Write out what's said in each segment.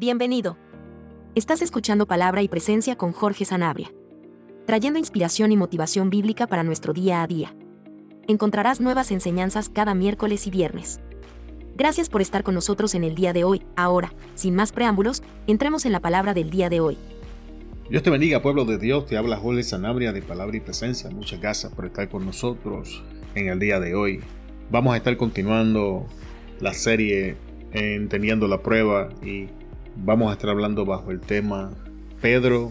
Bienvenido. Estás escuchando Palabra y Presencia con Jorge Sanabria, trayendo inspiración y motivación bíblica para nuestro día a día. Encontrarás nuevas enseñanzas cada miércoles y viernes. Gracias por estar con nosotros en el día de hoy. Ahora, sin más preámbulos, entremos en la palabra del día de hoy. Dios te bendiga, pueblo de Dios. Te habla Jorge Sanabria de Palabra y Presencia. Muchas gracias por estar con nosotros en el día de hoy. Vamos a estar continuando la serie Entendiendo la Prueba y vamos a estar hablando bajo el tema Pedro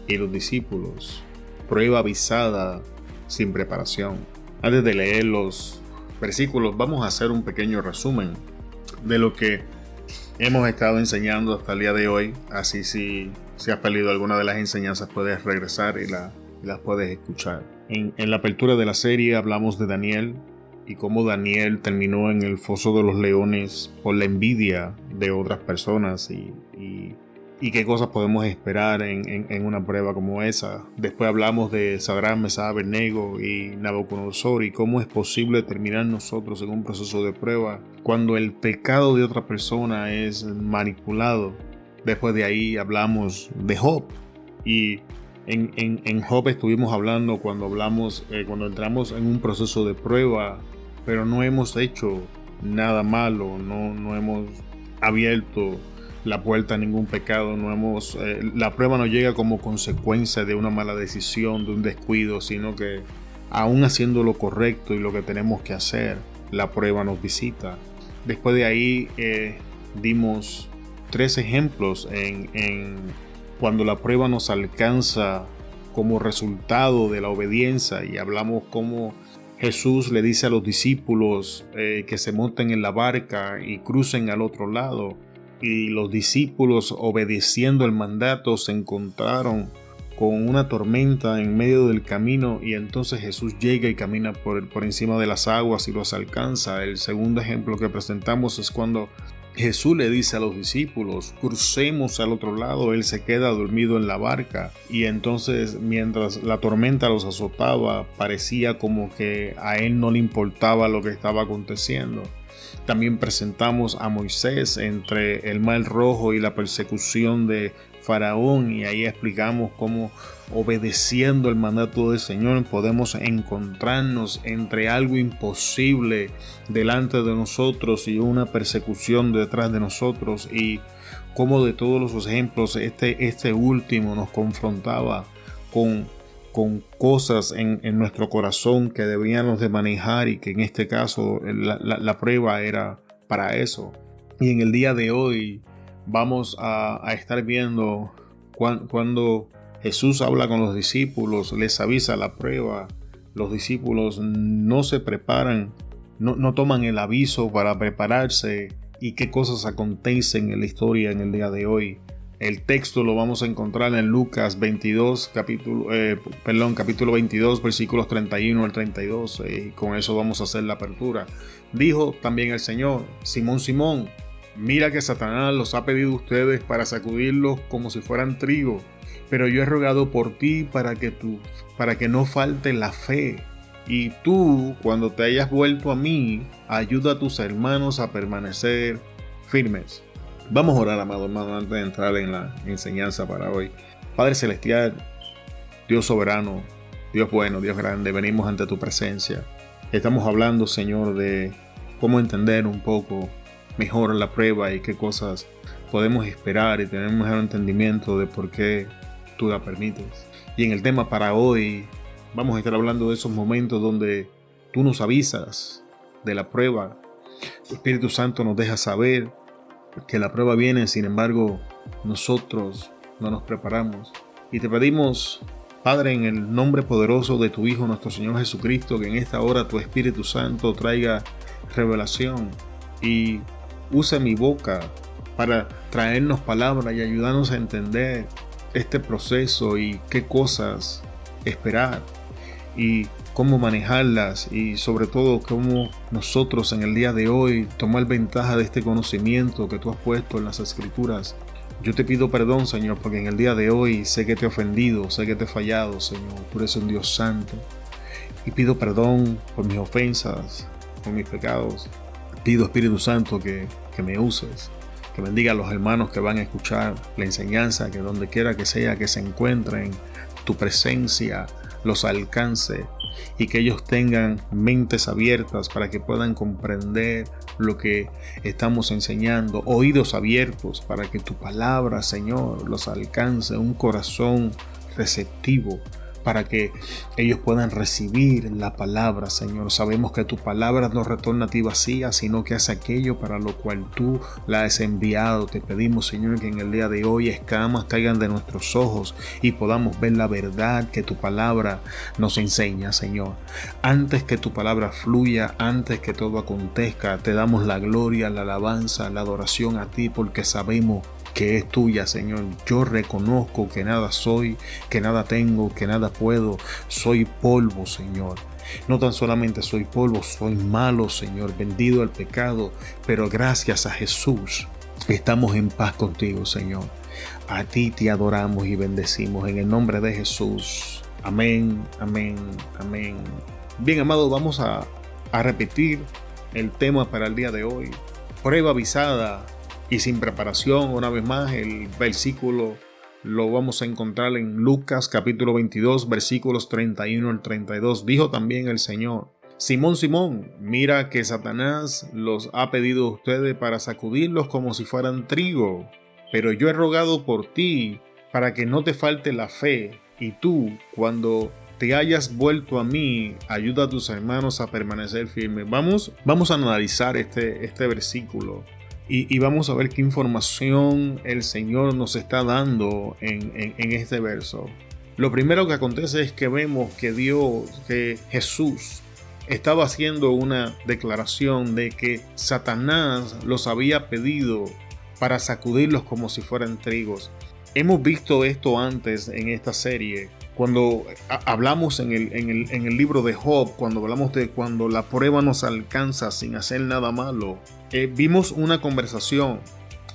y los discípulos, prueba avisada sin preparación. Antes de leer los versículos, vamos a hacer un pequeño resumen de lo que hemos estado enseñando hasta el día de hoy. Así si has perdido alguna de las enseñanzas puedes regresar y las puedes escuchar. En la apertura de la serie hablamos de Daniel y cómo Daniel terminó en el foso de los leones por la envidia de otras personas y qué cosas podemos esperar en una prueba como esa. Después hablamos de Sadrach, Mesach, Abednego y Nabucodonosor y cómo es posible terminar nosotros en un proceso de prueba cuando el pecado de otra persona es manipulado. Después de ahí hablamos de Job y en Job estuvimos hablando cuando entramos en un proceso de prueba, pero no hemos hecho nada malo, no hemos abierto la puerta a ningún pecado, la prueba no llega como consecuencia de una mala decisión, de un descuido, sino que aún haciendo lo correcto y lo que tenemos que hacer, la prueba nos visita. Después de ahí dimos 3 ejemplos en cuando la prueba nos alcanza como resultado de la obediencia, y hablamos cómo Jesús le dice a los discípulos que se monten en la barca y crucen al otro lado, y los discípulos, obedeciendo el mandato, se encontraron con una tormenta en medio del camino, y entonces Jesús llega y camina por encima de las aguas y los alcanza. El segundo ejemplo que presentamos es cuando Jesús le dice a los discípulos, crucemos al otro lado. Él se queda dormido en la barca, y entonces mientras la tormenta los azotaba, parecía como que a él no le importaba lo que estaba aconteciendo. También presentamos a Moisés entre el Mar Rojo y la persecución de Faraón, y ahí explicamos cómo, obedeciendo el mandato del Señor, podemos encontrarnos entre algo imposible delante de nosotros y una persecución detrás de nosotros, y cómo de todos los ejemplos este último nos confrontaba con cosas en nuestro corazón que debíamos de manejar, y que en este caso la prueba era para eso. Y en el día de hoy vamos a estar viendo cuando Jesús habla con los discípulos, les avisa la prueba. Los discípulos no se preparan, no toman el aviso para prepararse, y qué cosas acontecen en la historia en el día de hoy. El texto lo vamos a encontrar en Lucas capítulo 22, versículos 31 al 32. Y con eso vamos a hacer la apertura. Dijo también el Señor: Simón, Simón, mira que Satanás los ha pedido a ustedes para sacudirlos como si fueran trigo. Pero yo he rogado por ti para que no falte la fe. Y tú, cuando te hayas vuelto a mí, ayuda a tus hermanos a permanecer firmes. Vamos a orar, amado hermano, antes de entrar en la enseñanza para hoy. Padre celestial, Dios soberano, Dios bueno, Dios grande, venimos ante tu presencia. Estamos hablando, Señor, de cómo entender un poco mejor la prueba y qué cosas podemos esperar, y tener un mejor entendimiento de por qué tú la permites. Y en el tema para hoy vamos a estar hablando de esos momentos donde tú nos avisas de la prueba. Tu Espíritu Santo nos deja saber que la prueba viene, sin embargo nosotros no nos preparamos. Y te pedimos, Padre, en el nombre poderoso de tu Hijo, nuestro Señor Jesucristo, que en esta hora tu Espíritu Santo traiga revelación y use mi boca para traernos palabra y ayudarnos a entender este proceso y qué cosas esperar y cómo manejarlas, y sobre todo cómo nosotros en el día de hoy tomar ventaja de este conocimiento que tú has puesto en las Escrituras. Yo te pido perdón, Señor, porque en el día de hoy sé que te he ofendido, sé que te he fallado, Señor. Tú eres un Dios santo, y pido perdón por mis ofensas, por mis pecados. Pido, Espíritu Santo, que me uses, que bendiga a los hermanos que van a escuchar la enseñanza, que donde quiera que sea que se encuentren, tu presencia los alcance y que ellos tengan mentes abiertas para que puedan comprender lo que estamos enseñando, oídos abiertos para que tu palabra, Señor, los alcance, un corazón receptivo para que ellos puedan recibir la palabra, Señor. Sabemos que tu palabra no retorna a ti vacía, sino que hace aquello para lo cual tú la has enviado. Te pedimos, Señor, que en el día de hoy escamas caigan de nuestros ojos y podamos ver la verdad que tu palabra nos enseña, Señor. Antes que tu palabra fluya, antes que todo acontezca, te damos la gloria, la alabanza, la adoración a ti, porque sabemos que es tuya, Señor. Yo reconozco que nada soy, que nada tengo, que nada puedo. Soy polvo, Señor. No tan solamente soy polvo, soy malo, Señor, vendido al pecado, pero gracias a Jesús estamos en paz contigo, Señor. A ti te adoramos y bendecimos en el nombre de Jesús. Amén, amén, amén. Bien, amado, vamos a repetir el tema para el día de hoy. Prueba avisada y sin preparación. Una vez más, el versículo lo vamos a encontrar en Lucas capítulo 22, versículos 31 al 32. Dijo también el Señor: Simón, Simón, mira que Satanás los ha pedido a ustedes para sacudirlos como si fueran trigo. Pero yo he rogado por ti para que no te falte la fe, y tú, cuando te hayas vuelto a mí, ayuda a tus hermanos a permanecer firmes. Vamos a analizar este versículo. Y vamos a ver qué información el Señor nos está dando en este verso. Lo primero que acontece es que vemos que Jesús estaba haciendo una declaración de que Satanás los había pedido para sacudirlos como si fueran trigos. Hemos visto esto antes en esta serie. Cuando hablamos en el libro de Job, cuando hablamos de cuando la prueba nos alcanza sin hacer nada malo, vimos una conversación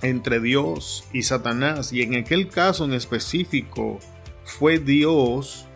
entre Dios y Satanás, y en aquel caso en específico fue Dios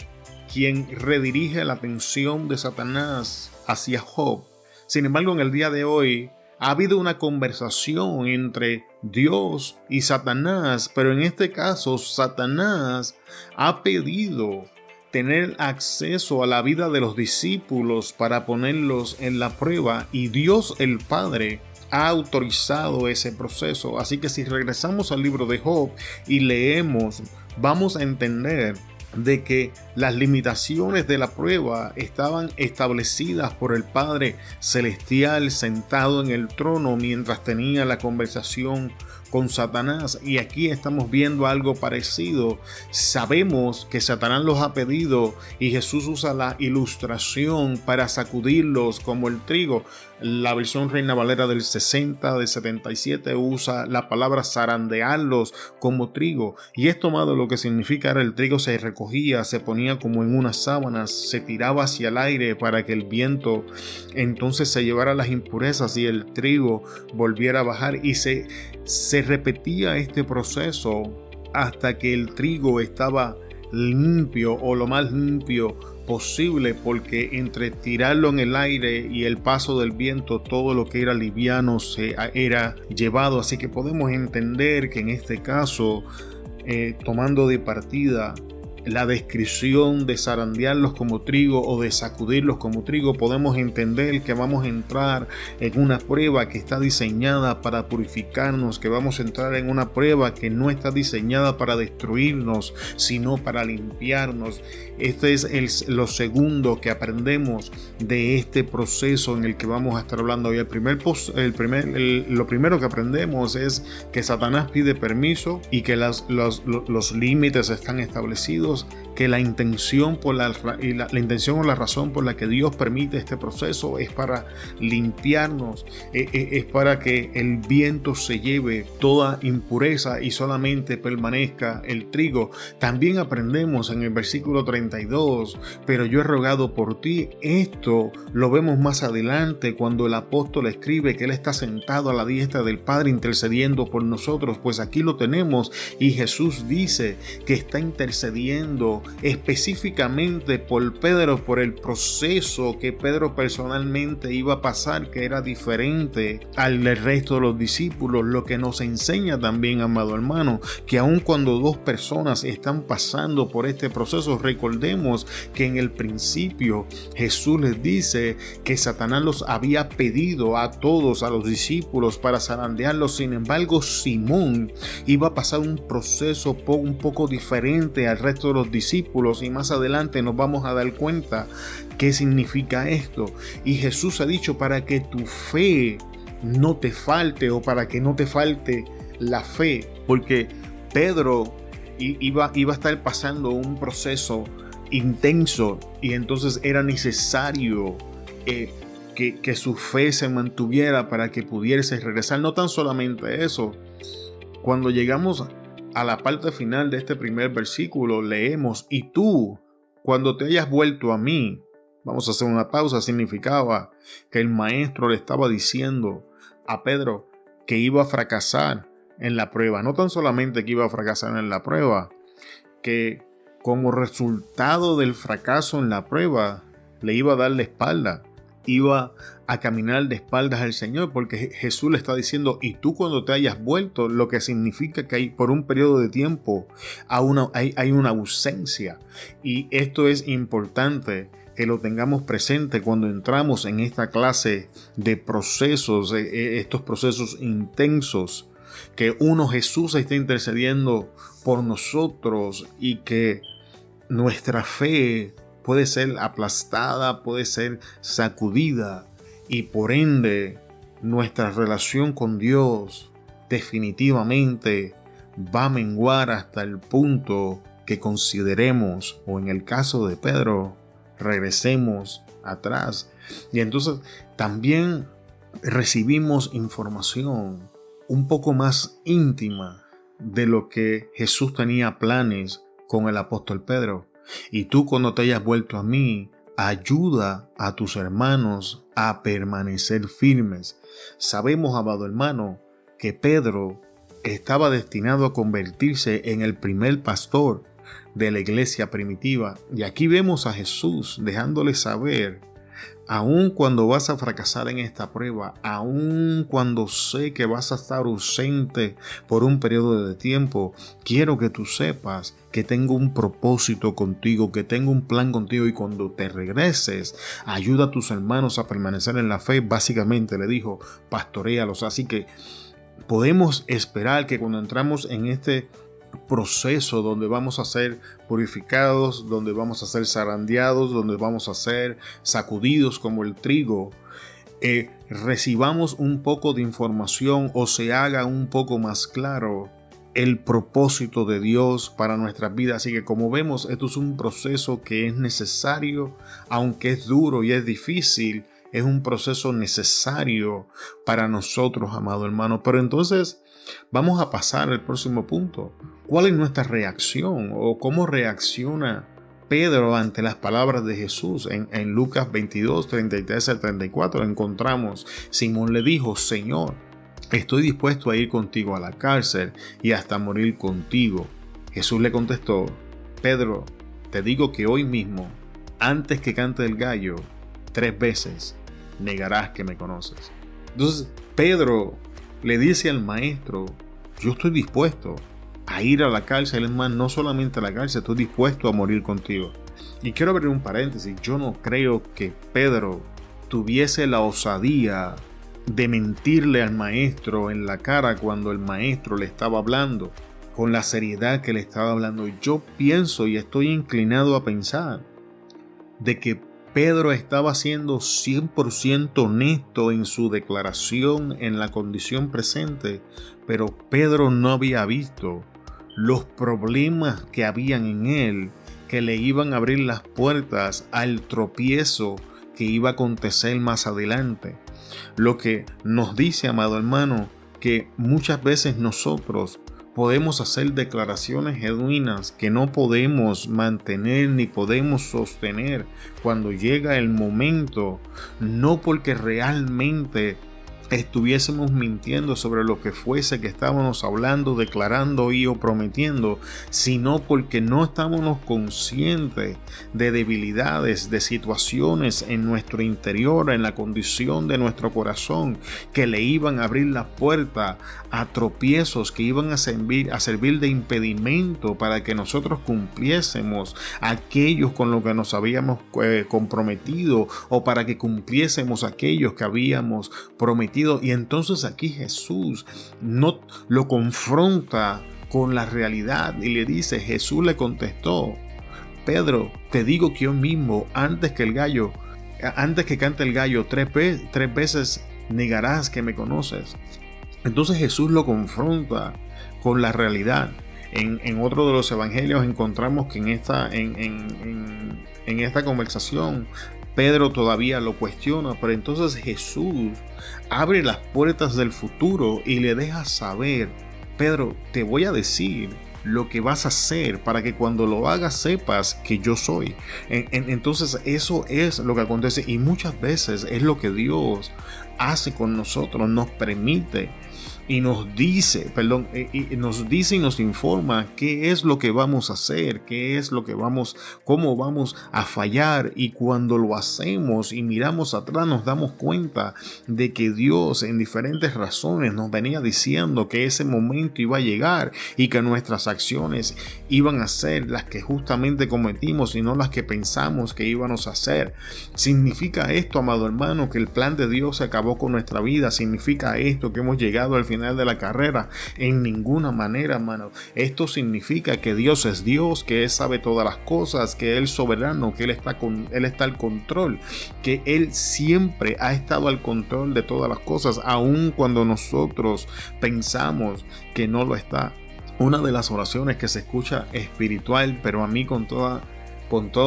quien redirige la atención de Satanás hacia Job. Sin embargo, en el día de hoy ha habido una conversación entre Dios y Satanás, pero en este caso Satanás ha pedido tener acceso a la vida de los discípulos para ponerlos en la prueba, y Dios el Padre ha autorizado ese proceso. Así que si regresamos al libro de Job y leemos, vamos a entender de que las limitaciones de la prueba estaban establecidas por el Padre Celestial sentado en el trono mientras tenía la conversación con Satanás. Y aquí estamos viendo algo parecido. Sabemos que Satanás los ha pedido y Jesús usa la ilustración para sacudirlos como el trigo. La versión Reina Valera del 60, del 77 usa la palabra zarandearlos como trigo, y es tomado lo que significa era el trigo se recogía, se ponía como en unas sábanas, se tiraba hacia el aire para que el viento entonces se llevara las impurezas y el trigo volviera a bajar, y se repetía este proceso hasta que el trigo estaba limpio o lo más limpio posible, porque entre tirarlo en el aire y el paso del viento todo lo que era liviano se era llevado. Así que podemos entender que en este caso, tomando de partida la descripción de zarandearlos como trigo o de sacudirlos como trigo, podemos entender que vamos a entrar en una prueba que está diseñada para purificarnos, que vamos a entrar en una prueba que no está diseñada para destruirnos, sino para limpiarnos. Este es lo segundo que aprendemos de este proceso en el que vamos a estar hablando hoy. Lo primero que aprendemos es que Satanás pide permiso y que los límites están establecidos, que la intención o la razón por la que Dios permite este proceso es para limpiarnos, es para que el viento se lleve toda impureza y solamente permanezca el trigo. También aprendemos en el versículo 32, pero yo he rogado por ti. Esto lo vemos más adelante cuando el apóstol escribe que él está sentado a la diestra del Padre intercediendo por nosotros. Pues aquí lo tenemos, y Jesús dice que está intercediendo diciendo específicamente por Pedro, por el proceso que Pedro personalmente iba a pasar, que era diferente al del resto de los discípulos, lo que nos enseña también, amado hermano, que aun cuando dos personas están pasando por este proceso, recordemos que en el principio Jesús les dice que Satanás los había pedido a todos, a los discípulos, para zarandearlos. Sin embargo, Simón iba a pasar un proceso un poco diferente al resto de los discípulos, y más adelante nos vamos a dar cuenta qué significa esto. Y Jesús ha dicho, para que tu fe no te falte, o para que no te falte la fe, porque Pedro iba a estar pasando un proceso intenso, y entonces era necesario que su fe se mantuviera para que pudiese regresar. No tan solamente eso, cuando llegamos a la parte final de este primer versículo, leemos: y tú, cuando te hayas vuelto a mí. Vamos a hacer una pausa. Significaba que el maestro le estaba diciendo a Pedro que iba a fracasar en la prueba. No tan solamente que iba a fracasar en la prueba, que como resultado del fracaso en la prueba le iba a dar la espalda, iba a caminar de espaldas al Señor, porque Jesús le está diciendo: y tú, cuando te hayas vuelto, lo que significa que hay, por un periodo de tiempo hay una ausencia. Y esto es importante que lo tengamos presente cuando entramos en esta clase de procesos, estos procesos intensos, que Jesús está intercediendo por nosotros, y que nuestra fe puede ser aplastada, puede ser sacudida, y por ende nuestra relación con Dios definitivamente va a menguar hasta el punto que consideremos, o en el caso de Pedro, regresemos atrás. Y entonces también recibimos información un poco más íntima de lo que Jesús tenía planes con el apóstol Pedro. Y tú, cuando te hayas vuelto a mí, ayuda a tus hermanos a permanecer firmes. Sabemos, amado hermano, que Pedro estaba destinado a convertirse en el primer pastor de la iglesia primitiva. Y aquí vemos a Jesús dejándole saber: aun cuando vas a fracasar en esta prueba, aun cuando sé que vas a estar ausente por un periodo de tiempo, quiero que tú sepas que tengo un propósito contigo, que tengo un plan contigo, y cuando te regreses, ayuda a tus hermanos a permanecer en la fe. Básicamente le dijo: pastoréalos. Así que podemos esperar que cuando entramos en este proceso donde vamos a ser purificados, donde vamos a ser zarandeados, donde vamos a ser sacudidos como el trigo, recibamos un poco de información, o se haga un poco más claro el propósito de Dios para nuestras vidas. Así que, como vemos, esto es un proceso que es necesario, aunque es duro y es difícil. Es un proceso necesario para nosotros, amado hermano. Pero entonces vamos a pasar al próximo punto. ¿Cuál es nuestra reacción, o cómo reacciona Pedro ante las palabras de Jesús? En Lucas 22, 33 al 34 encontramos: Simón le dijo: Señor, estoy dispuesto a ir contigo a la cárcel y hasta morir contigo. Jesús le contestó: Pedro, te digo que hoy mismo, antes que cante el gallo, 3 veces negarás que me conoces. Entonces Pedro le dice al maestro: yo estoy dispuesto a ir a la cárcel, es más, no solamente a la cárcel, estoy dispuesto a morir contigo. Y quiero abrir un paréntesis: yo no creo que Pedro tuviese la osadía de mentirle al maestro en la cara cuando el maestro le estaba hablando, con la seriedad que le estaba hablando. Yo pienso, y estoy inclinado a pensar, de que Pedro estaba siendo 100% honesto en su declaración en la condición presente, pero Pedro no había visto los problemas que habían en él, que le iban a abrir las puertas al tropiezo que iba a acontecer más adelante. Lo que nos dice, amado hermano, que muchas veces nosotros podemos hacer declaraciones genuinas que no podemos mantener ni podemos sostener cuando llega el momento, no porque realmente estuviésemos mintiendo sobre lo que fuese que estábamos hablando, declarando y o prometiendo, sino porque no estábamos conscientes de debilidades, de situaciones en nuestro interior, en la condición de nuestro corazón, que le iban a abrir la puerta a tropiezos que iban a servir de impedimento para que nosotros cumpliésemos aquellos con lo que nos habíamos comprometido, o para que cumpliésemos aquellos que habíamos prometido. Y entonces aquí Jesús no lo confronta con la realidad y le dice, Jesús le contestó, Pedro, te digo que yo mismo, antes que cante el gallo, tres veces negarás que me conoces. Entonces Jesús lo confronta con la realidad. En otro de los evangelios encontramos que en esta conversación Pedro todavía lo cuestiona, pero entonces Jesús abre las puertas del futuro y le deja saber, Pedro, te voy a decir lo que vas a hacer para que cuando lo hagas sepas que yo soy. Entonces eso es lo que acontece, y muchas veces es lo que Dios hace con nosotros, nos permite y nos dice y nos informa qué es lo que vamos a hacer, cómo vamos a fallar, y cuando lo hacemos y miramos atrás nos damos cuenta de que Dios en diferentes razones nos venía diciendo que ese momento iba a llegar y que nuestras acciones iban a ser las que justamente cometimos y no las que pensamos que íbamos a hacer. ¿Significa esto, amado hermano, que el plan de Dios se acabó con nuestra vida? ¿Significa esto que hemos llegado al final de la carrera? En ninguna manera, hermano. Esto significa que Dios es Dios, que Él sabe todas las cosas, que Él es soberano, que Él está al control, que Él siempre ha estado al control de todas las cosas, aun cuando nosotros pensamos que no lo está. Una de las oraciones que se escucha espiritual, pero a mí con toda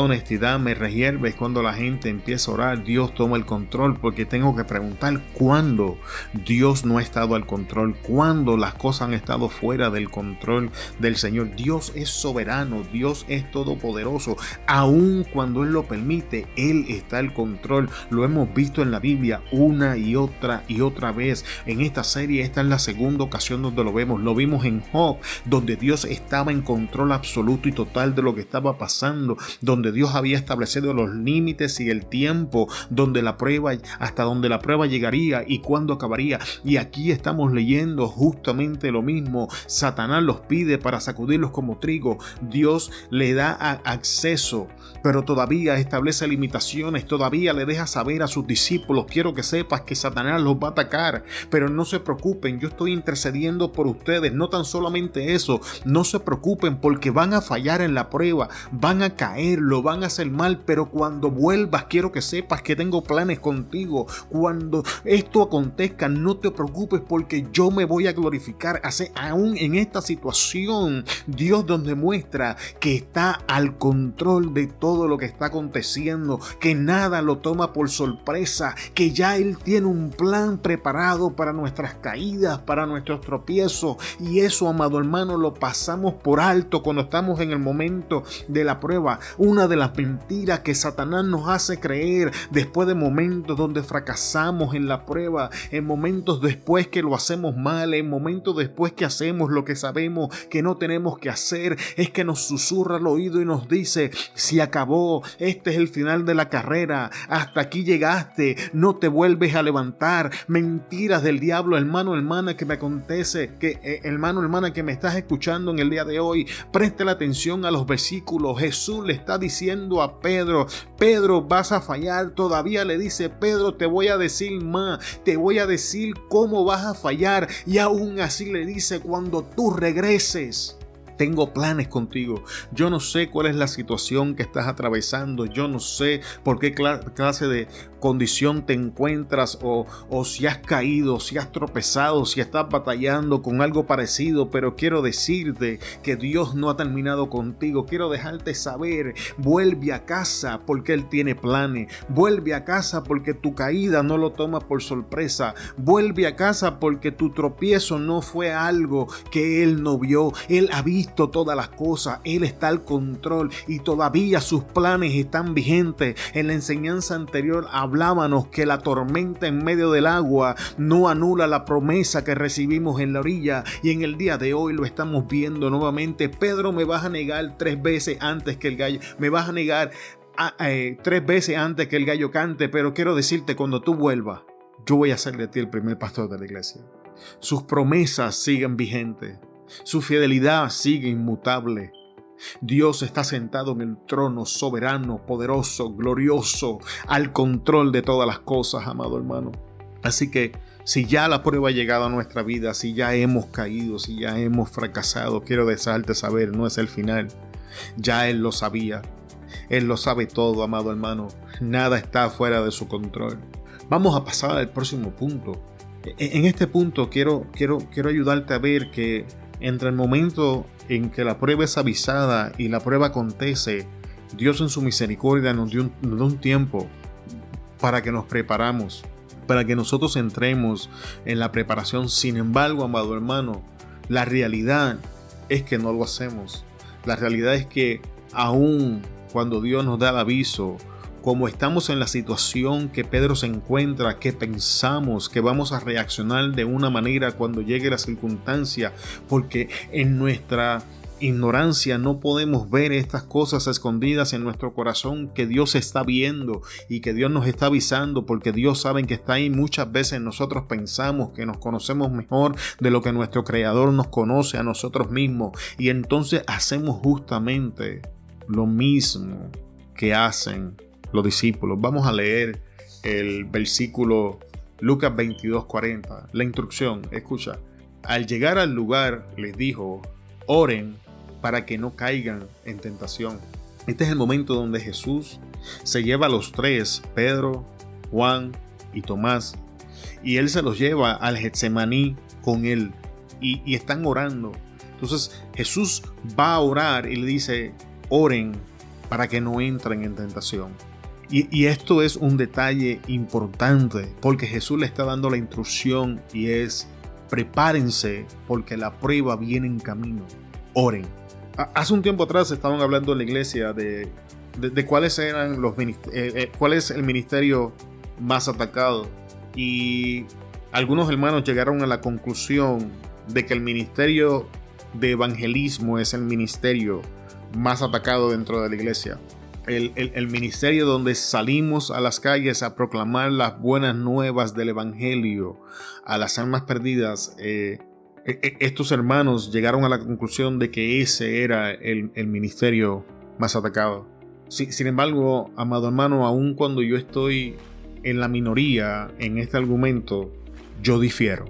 honestidad me rehierve, es cuando la gente empieza a orar, Dios toma el control, porque tengo que preguntar cuándo Dios no ha estado al control, cuándo las cosas han estado fuera del control del Señor. Dios es soberano, Dios es todopoderoso, aun cuando Él lo permite, Él está al control. Lo hemos visto en la Biblia una y otra vez. En esta serie, esta es la segunda ocasión donde lo vimos en Job, donde Dios estaba en control absoluto y total de lo que estaba pasando, donde Dios había establecido los límites y el tiempo hasta donde la prueba llegaría y cuándo acabaría. Y aquí estamos leyendo justamente lo mismo. Satanás los pide para sacudirlos como trigo. Dios le da acceso, pero todavía establece limitaciones, todavía le deja saber a sus discípulos, quiero que sepas que Satanás los va a atacar, pero no se preocupen, yo estoy intercediendo por ustedes. No tan solamente eso, no se preocupen porque van a fallar en la prueba, van a caer, lo van a hacer mal, pero cuando vuelvas quiero que sepas que tengo planes contigo. Cuando esto acontezca, no te preocupes porque yo me voy a glorificar. Aún en esta situación, Dios nos demuestra que está al control de todo lo que está aconteciendo, que nada lo toma por sorpresa, que ya Él tiene un plan preparado para nuestras caídas, para nuestros tropiezos, y eso, amado hermano, lo pasamos por alto cuando estamos en el momento de la prueba. Una de las mentiras que Satanás nos hace creer después de momentos donde fracasamos en la prueba, en momentos después que lo hacemos mal, en momentos después que hacemos lo que sabemos que no tenemos que hacer, es que nos susurra al oído y nos dice, si acabó, este es el final de la carrera, hasta aquí llegaste, no te vuelves a levantar. Mentiras del diablo, hermano, hermana que me acontece, hermano, hermana que me estás escuchando en el día de hoy, preste la atención a los versículos. Jesús le está diciendo a Pedro, Pedro, vas a fallar. Todavía le dice, Pedro, te voy a decir más, te voy a decir cómo vas a fallar, y aún así le dice, cuando tú regreses, tengo planes contigo. Yo no sé cuál es la situación que estás atravesando, yo no sé por qué clase de condición te encuentras, o si has caído, si has tropezado, si estás batallando con algo parecido, pero quiero decirte que Dios no ha terminado contigo. Quiero dejarte saber, vuelve a casa porque Él tiene planes, vuelve a casa porque tu caída no lo toma por sorpresa, vuelve a casa porque tu tropiezo no fue algo que Él no vio. Él ha visto todas las cosas, Él está al control y todavía sus planes están vigentes. En la enseñanza anterior hablábamos que la tormenta en medio del agua no anula la promesa que recibimos en la orilla, y en el día de hoy lo estamos viendo nuevamente. Pedro, me vas a negar 3 veces antes que el gallo, me vas a negar 3 veces antes que el gallo cante, pero quiero decirte, cuando tú vuelvas, yo voy a ser de ti el primer pastor de la iglesia. Sus promesas siguen vigentes, su fidelidad sigue inmutable. Dios está sentado en el trono soberano, poderoso, glorioso, al control de todas las cosas, amado hermano. Así que si ya la prueba ha llegado a nuestra vida, si ya hemos caído, si ya hemos fracasado, quiero dejarte saber, no es el final. Ya Él lo sabía. Él lo sabe todo, amado hermano. Nada está fuera de su control. Vamos a pasar al próximo punto. En este punto quiero ayudarte a ver que entre el momento en que la prueba es avisada y la prueba acontece, Dios en su misericordia nos dio un tiempo para que nos preparamos, para que nosotros entremos en la preparación. Sin embargo, amado hermano, la realidad es que no lo hacemos. La realidad es que aún cuando Dios nos da el aviso, como estamos en la situación que Pedro se encuentra, que pensamos que vamos a reaccionar de una manera cuando llegue la circunstancia, porque en nuestra ignorancia no podemos ver estas cosas escondidas en nuestro corazón que Dios está viendo y que Dios nos está avisando, porque Dios sabe que está ahí. Muchas veces nosotros pensamos que nos conocemos mejor de lo que nuestro Creador nos conoce a nosotros mismos, y entonces hacemos justamente lo mismo que hacen los discípulos. Vamos a leer el versículo Lucas 22:40. La instrucción, escucha. Al llegar al lugar les dijo: oren para que no caigan en tentación. Este es el momento donde Jesús se lleva a los 3, Pedro, Juan y Tomás, y Él se los lleva al Getsemaní con Él, y están orando. Entonces Jesús va a orar y le dice: oren para que no entren en tentación. Y esto es un detalle importante, porque Jesús le está dando la instrucción, y es: prepárense porque la prueba viene en camino. Oren. Hace un tiempo atrás estaban hablando en la iglesia de cuáles eran cuál es el ministerio más atacado, y algunos hermanos llegaron a la conclusión de que el ministerio de evangelismo es el ministerio más atacado dentro de la iglesia. El ministerio donde salimos a las calles a proclamar las buenas nuevas del evangelio a las almas perdidas. Estos hermanos llegaron a la conclusión de que ese era el ministerio más atacado. Sin embargo, amado hermano, aun cuando yo estoy en la minoría en este argumento, yo difiero.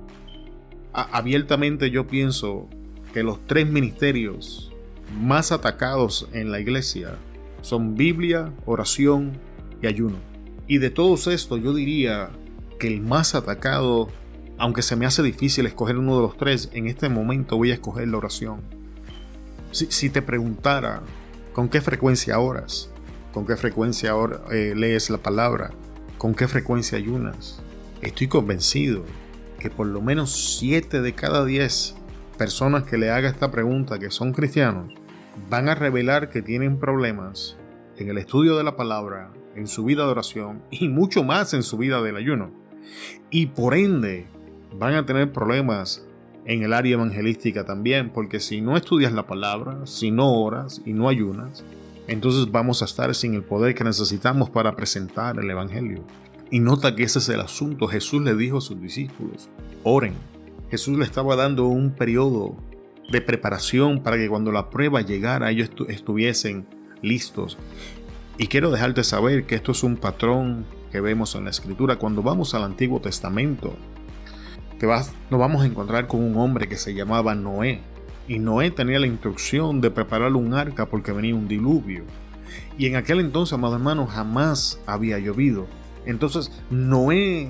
Abiertamente yo pienso que los 3 ministerios más atacados en la iglesia son Biblia, oración y ayuno. Y de todos estos, yo diría que el más atacado, aunque se me hace difícil escoger uno de los 3, en este momento voy a escoger la oración. Si te preguntara, ¿con qué frecuencia oras? ¿Con qué frecuencia lees la palabra? ¿Con qué frecuencia ayunas? Estoy convencido que por lo menos 7 de cada 10 personas que le haga esta pregunta, que son cristianos, van a revelar que tienen problemas en el estudio de la palabra, en su vida de oración y mucho más en su vida del ayuno. Y por ende van a tener problemas en el área evangelística también, porque si no estudias la palabra, si no oras y no ayunas, entonces vamos a estar sin el poder que necesitamos para presentar el evangelio. Y nota que ese es el asunto. Jesús le dijo a sus discípulos: oren. Jesús le estaba dando un periodo de preparación para que cuando la prueba llegara ellos estuviesen listos. Y quiero dejarte saber que esto es un patrón que vemos en la Escritura. Cuando vamos al Antiguo Testamento, nos vamos a encontrar con un hombre que se llamaba Noé. Y Noé tenía la instrucción de preparar un arca porque venía un diluvio. Y en aquel entonces, amado hermano, jamás había llovido. Entonces Noé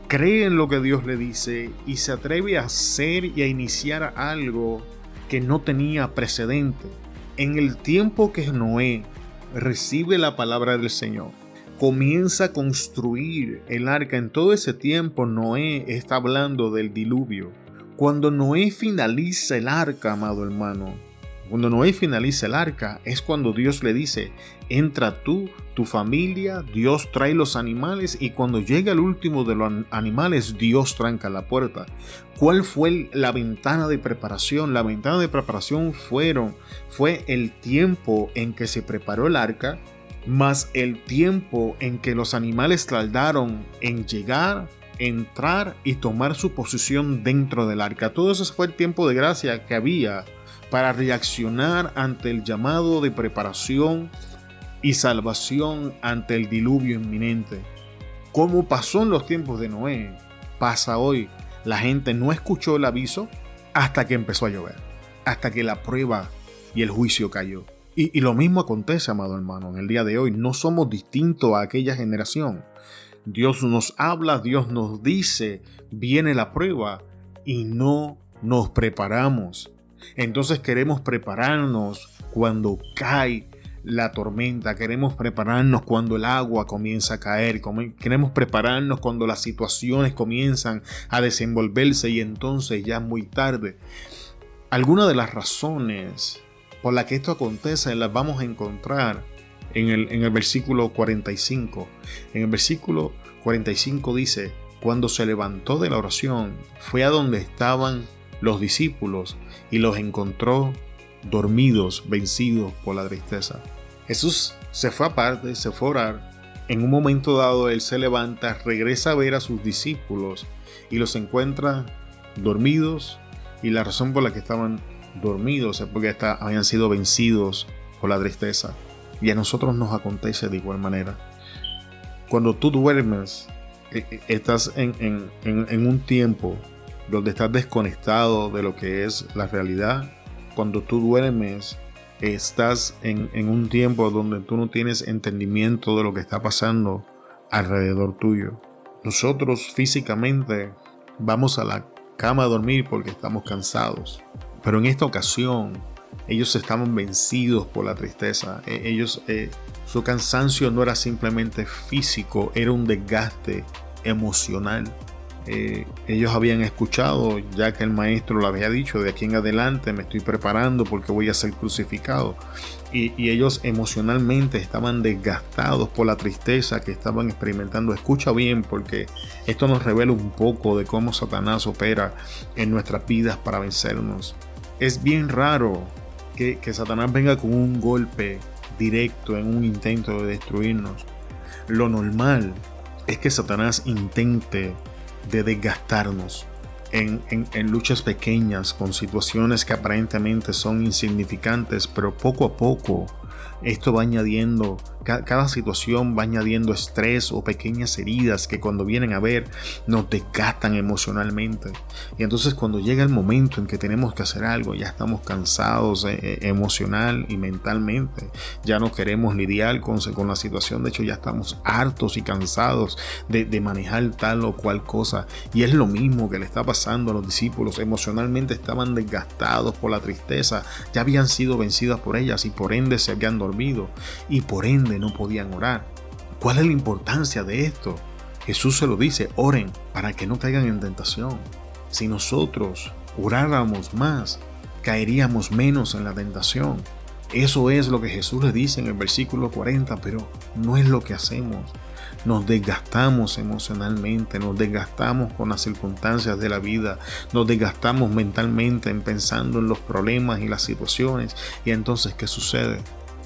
cree en lo que Dios le dice y se atreve a hacer y a iniciar algo que no tenía precedente. En el tiempo que Noé recibe la palabra del Señor, comienza a construir el arca. En todo ese tiempo Noé está hablando del diluvio. Cuando Noé finaliza el arca, amado hermano, Cuando Noé finaliza el arca, es cuando Dios le dice: entra tú, tu familia, Dios trae los animales, y cuando llega el último de los animales, Dios tranca la puerta. ¿Cuál fue la ventana de preparación? La ventana de preparación fue el tiempo en que se preparó el arca, más el tiempo en que los animales tardaron en llegar, entrar y tomar su posición dentro del arca. Todo eso fue el tiempo de gracia que había para reaccionar ante el llamado de preparación y salvación ante el diluvio inminente. Como pasó en los tiempos de Noé, pasa hoy. La gente no escuchó el aviso hasta que empezó a llover, hasta que la prueba y el juicio cayó. Y lo mismo acontece, amado hermano, en el día de hoy. No somos distintos a aquella generación. Dios nos habla, Dios nos dice, viene la prueba y no nos preparamos. Entonces queremos prepararnos cuando cae la tormenta, queremos prepararnos cuando el agua comienza a caer, queremos prepararnos cuando las situaciones comienzan a desenvolverse y entonces ya es muy tarde. Algunas de las razones por las que esto acontece las vamos a encontrar en el versículo 45. En el versículo 45 dice: cuando se levantó de la oración, fue a donde estaban los discípulos y los encontró dormidos, vencidos por la tristeza. Jesús se fue aparte, se fue a orar. En un momento dado él se levanta, regresa a ver a sus discípulos y los encuentra dormidos, y la razón por la que estaban dormidos es porque habían sido vencidos por la tristeza. Y a nosotros nos acontece de igual manera. Cuando tú duermes, estás en un tiempo donde estás desconectado de lo que es la realidad. Cuando tú duermes, estás en un tiempo donde tú no tienes entendimiento de lo que está pasando alrededor tuyo. Nosotros físicamente vamos a la cama a dormir porque estamos cansados. Pero en esta ocasión, ellos estaban vencidos por la tristeza. Su cansancio no era simplemente físico, era un desgaste emocional. Ellos habían escuchado, ya que el maestro lo había dicho: de aquí en adelante me estoy preparando porque voy a ser crucificado. Y ellos emocionalmente estaban desgastados por la tristeza que estaban experimentando. Escucha bien, porque esto nos revela un poco de cómo Satanás opera en nuestras vidas para vencernos. Es bien raro que Satanás venga con un golpe directo en un intento de destruirnos. Lo normal es que Satanás intente de desgastarnos en luchas pequeñas, con situaciones que aparentemente son insignificantes, pero poco a poco esto va añadiendo, cada situación va añadiendo estrés o pequeñas heridas que cuando vienen a ver nos desgastan emocionalmente. Y entonces cuando llega el momento en que tenemos que hacer algo, ya estamos cansados emocional y mentalmente, ya no queremos lidiar con la situación. De hecho, ya estamos hartos y cansados de manejar tal o cual cosa. Y es lo mismo que le está pasando a los discípulos. Emocionalmente estaban desgastados por la tristeza, ya habían sido vencidas por ellas y por ende se habían dormido y por ende no podían orar. ¿Cuál es la importancia de esto? Jesús se lo dice: oren para que no caigan en tentación. Si nosotros oráramos más, caeríamos menos en la tentación. Eso es lo que Jesús le dice en el versículo 40, pero no es lo que hacemos. Nos desgastamos emocionalmente, nos desgastamos con las circunstancias de la vida, nos desgastamos mentalmente pensando en los problemas y las situaciones. Y entonces, ¿qué sucede?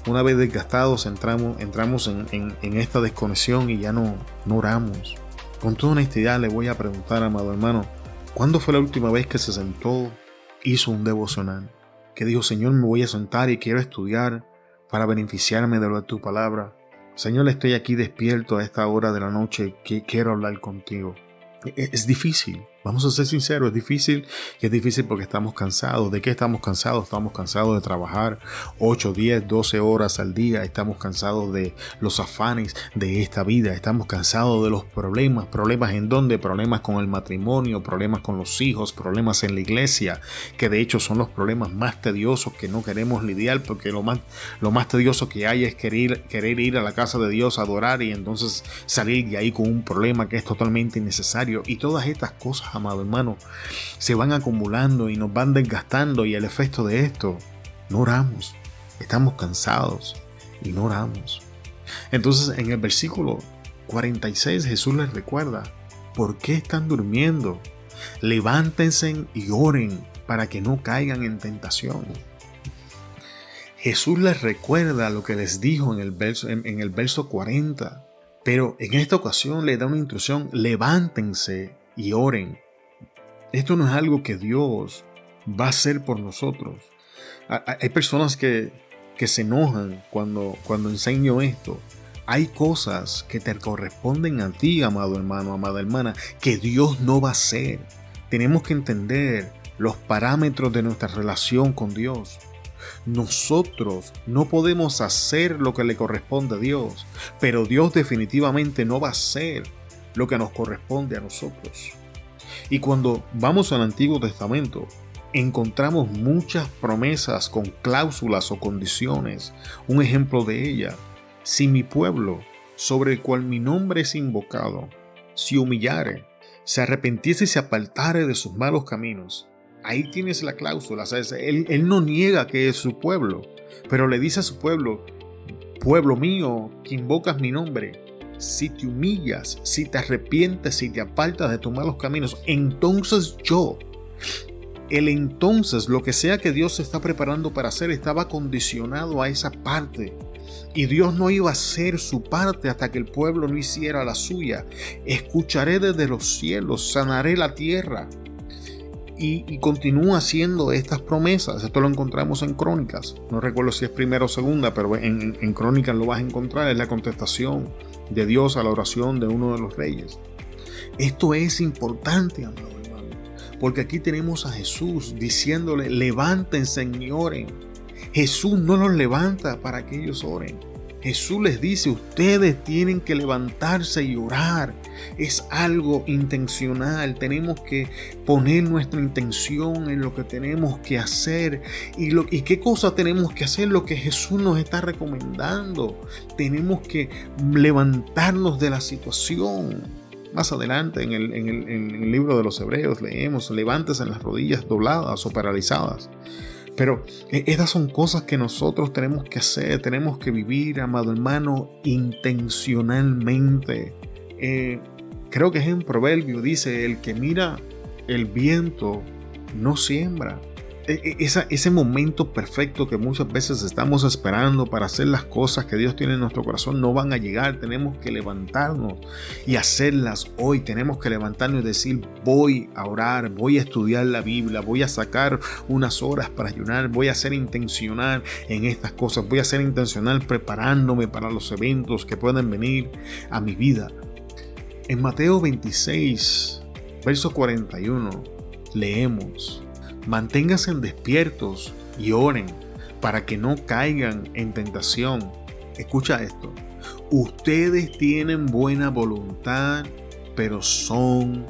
Una vez desgastados entramos en esta desconexión y ya no oramos. Con toda honestidad le voy a preguntar, amado hermano, ¿cuándo fue la última vez que se sentó, hizo un devocional? Que dijo: Señor, me voy a sentar y quiero estudiar para beneficiarme de lo de tu palabra. Señor, estoy aquí despierto a esta hora de la noche, que quiero hablar contigo. Es difícil, vamos a ser sinceros, es difícil, y es difícil porque estamos cansados. ¿De qué estamos cansados? Estamos cansados de trabajar 8, 10, 12 horas al día, estamos cansados de los afanes de esta vida, estamos cansados de los problemas. ¿Problemas en dónde? Problemas con el matrimonio, problemas con los hijos, problemas en la iglesia, que de hecho son los problemas más tediosos que no queremos lidiar, porque lo más tedioso que hay es querer ir a la casa de Dios a adorar y entonces salir de ahí con un problema que es totalmente innecesario. Y todas estas cosas, amado hermano, se van acumulando y nos van desgastando, y el efecto de esto no oramos. Estamos cansados y no oramos. Entonces en el versículo 46 Jesús les recuerda: ¿por qué están durmiendo? Levántense y oren para que no caigan en tentación. Jesús les recuerda lo que les dijo en el verso 40, pero en esta ocasión les da una instrucción: levántense y oren. Esto no es algo que Dios va a hacer por nosotros. Hay personas que se enojan cuando enseño esto. Hay cosas que te corresponden a ti, amado hermano, amada hermana, que Dios no va a hacer. Tenemos que entender los parámetros de nuestra relación con Dios. Nosotros no podemos hacer lo que le corresponde a Dios, pero Dios definitivamente no va a hacer lo que nos corresponde a nosotros. Y cuando vamos al Antiguo Testamento, encontramos muchas promesas con cláusulas o condiciones. Un ejemplo de ella: si mi pueblo, sobre el cual mi nombre es invocado, se humillare, se arrepentiese y se apartare de sus malos caminos. Ahí tienes la cláusula. O sea, él no niega que es su pueblo, pero le dice a su pueblo: pueblo mío, que invocas mi nombre, si te humillas, si te arrepientes, si te apartas de tus malos caminos, entonces yo. Entonces, lo que sea que Dios se está preparando para hacer, estaba condicionado a esa parte. Y Dios no iba a hacer su parte hasta que el pueblo no hiciera la suya. Escucharé desde los cielos, sanaré la tierra. Y continúa haciendo estas promesas. Esto lo encontramos en Crónicas. No recuerdo si es primera o segunda, pero en Crónicas lo vas a encontrar. Es la contestación de Dios a la oración de uno de los reyes. Esto es importante, amado hermano, porque aquí tenemos a Jesús diciéndole: levántense y oren. Jesús no los levanta para que ellos oren. Jesús les dice: ustedes tienen que levantarse y orar. Es algo intencional. Tenemos que poner nuestra intención en lo que tenemos que hacer. ¿Y qué cosa tenemos que hacer? Lo que Jesús nos está recomendando. Tenemos que levantarnos de la situación. Más adelante en el libro de los Hebreos leemos: levántese en las rodillas dobladas o paralizadas. Pero estas son cosas que nosotros tenemos que hacer, tenemos que vivir, amado hermano, intencionalmente. Creo que es en Proverbio, dice: el que mira el viento no siembra. Ese momento perfecto que muchas veces estamos esperando para hacer las cosas que Dios tiene en nuestro corazón no van a llegar. Tenemos que levantarnos y hacerlas hoy. Tenemos que levantarnos y decir: voy a orar, voy a estudiar la Biblia, voy a sacar unas horas para ayunar, voy a ser intencional en estas cosas, voy a ser intencional preparándome para los eventos que pueden venir a mi vida. En Mateo 26, verso 41, leemos: manténganse despiertos y oren para que no caigan en tentación. Escucha esto: ustedes tienen buena voluntad, pero son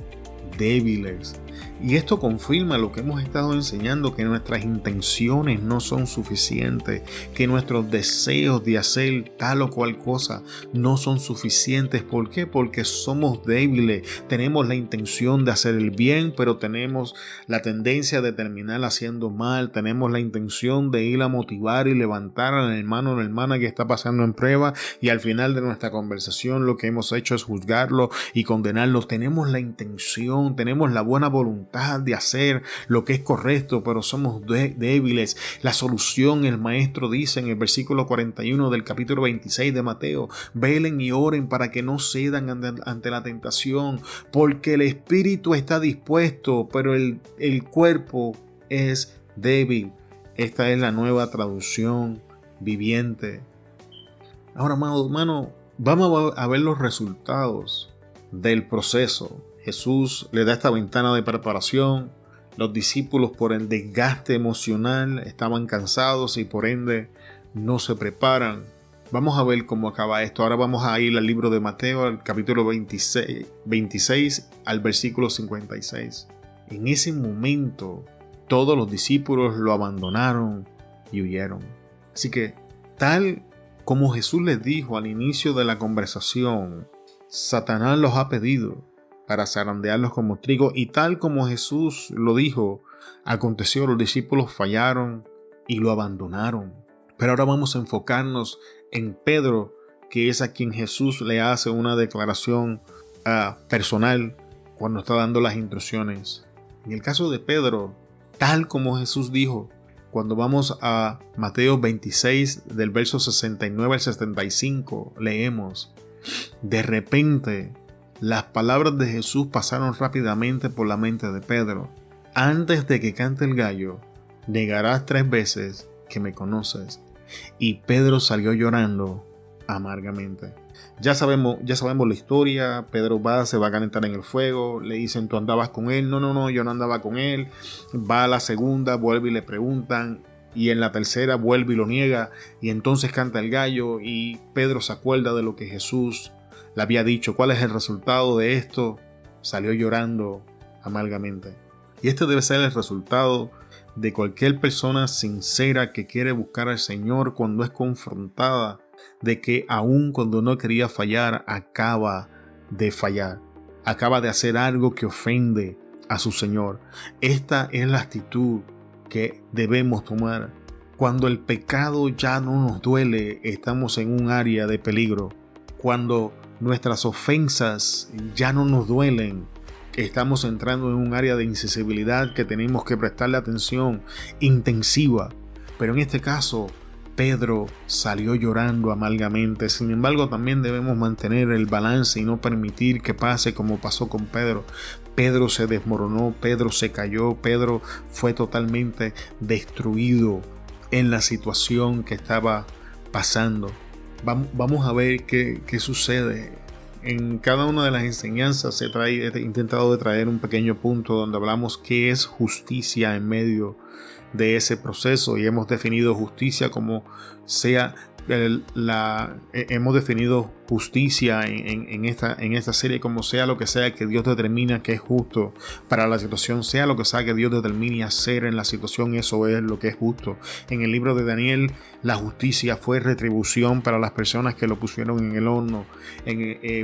débiles. Y esto confirma lo que hemos estado enseñando, que nuestras intenciones no son suficientes, que nuestros deseos de hacer tal o cual cosa no son suficientes. ¿Por qué? Porque somos débiles. Tenemos la intención de hacer el bien, pero tenemos la tendencia de terminar haciendo mal. Tenemos la intención de ir a motivar y levantar al hermano o la hermana que está pasando en prueba, y al final de nuestra conversación lo que hemos hecho es juzgarlo y condenarlo. Tenemos la intención, tenemos la buena voluntad de hacer lo que es correcto, pero somos débiles. La solución, el maestro dice en el versículo 41 del capítulo 26 de Mateo: velen y oren para que no cedan ante la tentación, porque el espíritu está dispuesto, pero el cuerpo es débil. Esta es la nueva traducción viviente. Ahora, amado hermano, vamos a ver los resultados del proceso. Jesús le da esta ventana de preparación. Los discípulos, por el desgaste emocional, estaban cansados y por ende no se preparan. Vamos a ver cómo acaba esto. Ahora vamos a ir al libro de Mateo, al capítulo 26 al versículo 56. En ese momento, todos los discípulos lo abandonaron y huyeron. Así que, tal como Jesús les dijo al inicio de la conversación, Satanás los ha pedido para zarandearlos como trigo, y tal como Jesús lo dijo, aconteció. Los discípulos fallaron y lo abandonaron. Pero ahora vamos a enfocarnos en Pedro, que es a quien Jesús le hace una declaración personal cuando está dando las instrucciones. En el caso de Pedro, tal como Jesús dijo, cuando vamos a Mateo 26, del verso 69 al 75, leemos: de repente, las palabras de Jesús pasaron rápidamente por la mente de Pedro. Antes de que cante el gallo, negarás 3 veces que me conoces. Y Pedro salió llorando amargamente. Ya sabemos la historia. Pedro se va a calentar en el fuego. Le dicen: ¿tú andabas con él? No, yo no andaba con él. Va a la segunda, vuelve y le preguntan. Y en la tercera vuelve y lo niega. Y entonces canta el gallo y Pedro se acuerda de lo que Jesús le había dicho. ¿Cuál es el resultado de esto? Salió llorando amargamente. Y este debe ser el resultado de cualquier persona sincera que quiere buscar al Señor cuando es confrontada de que aun cuando no quería fallar, acaba de fallar. Acaba de hacer algo que ofende a su Señor. Esta es la actitud que debemos tomar. Cuando el pecado ya no nos duele, estamos en un área de peligro. Cuando nuestras ofensas ya no nos duelen, estamos entrando en un área de insensibilidad que tenemos que prestarle atención intensiva. Pero en este caso, Pedro salió llorando amargamente. Sin embargo, también debemos mantener el balance y no permitir que pase como pasó con Pedro. Pedro se desmoronó, Pedro se cayó, Pedro fue totalmente destruido en la situación que estaba pasando. Vamos a ver qué sucede. En cada una de las enseñanzas he intentado de traer un pequeño punto donde hablamos qué es justicia en medio de ese proceso, y hemos definido justicia como sea hemos definido justicia en esta serie como sea lo que sea que Dios determina que es justo para la situación, sea lo que sea que Dios determine hacer en la situación, eso es lo que es justo. En el libro de Daniel, la justicia fue retribución para las personas que lo pusieron en el horno.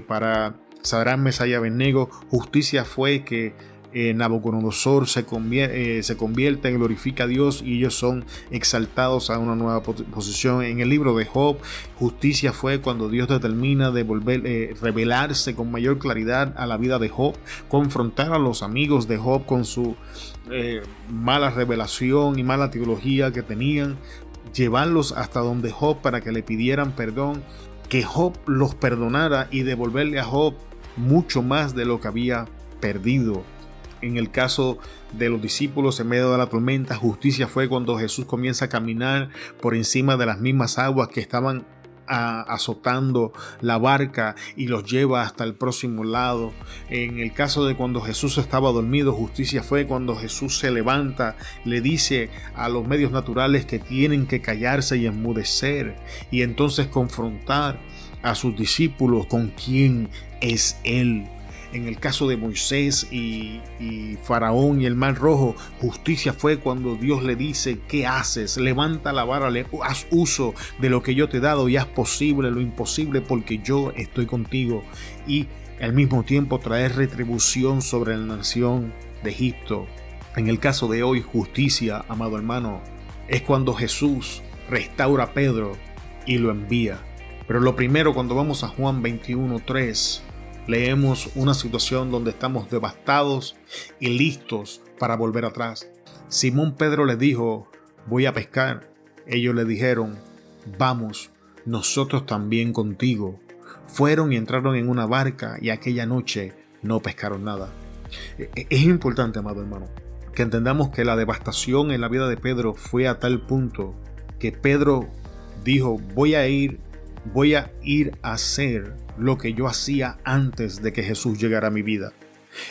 Para Sadrach, Mesach y Abednego, justicia fue que Nabucodonosor se convierte, glorifica a Dios y ellos son exaltados a una nueva posición. En el libro de Job, justicia fue cuando Dios determina revelarse con mayor claridad a la vida de Job, confrontar a los amigos de Job con su mala revelación y mala teología que tenían, llevarlos hasta donde Job para que le pidieran perdón, que Job los perdonara y devolverle a Job mucho más de lo que había perdido. En el caso de los discípulos en medio de la tormenta, justicia fue cuando Jesús comienza a caminar por encima de las mismas aguas que estaban azotando la barca y los lleva hasta el próximo lado. En el caso de cuando Jesús estaba dormido, justicia fue cuando Jesús se levanta, le dice a los medios naturales que tienen que callarse y enmudecer, y entonces confrontar a sus discípulos con quién es Él. En el caso de Moisés y Faraón y el Mar Rojo, justicia fue cuando Dios le dice: ¿qué haces? Levanta la vara, haz uso de lo que yo te he dado y haz posible lo imposible porque yo estoy contigo. Y al mismo tiempo traer retribución sobre la nación de Egipto. En el caso de hoy, justicia, amado hermano, es cuando Jesús restaura a Pedro y lo envía. Pero lo primero, cuando vamos a Juan 21:3, leemos una situación donde estamos devastados y listos para volver atrás. Simón Pedro le dijo: voy a pescar. Ellos le dijeron: vamos, nosotros también contigo. Fueron y entraron en una barca y aquella noche no pescaron nada. Es importante, amado hermano, que entendamos que la devastación en la vida de Pedro fue a tal punto que Pedro dijo: voy a ir a hacer lo que yo hacía antes de que Jesús llegara a mi vida.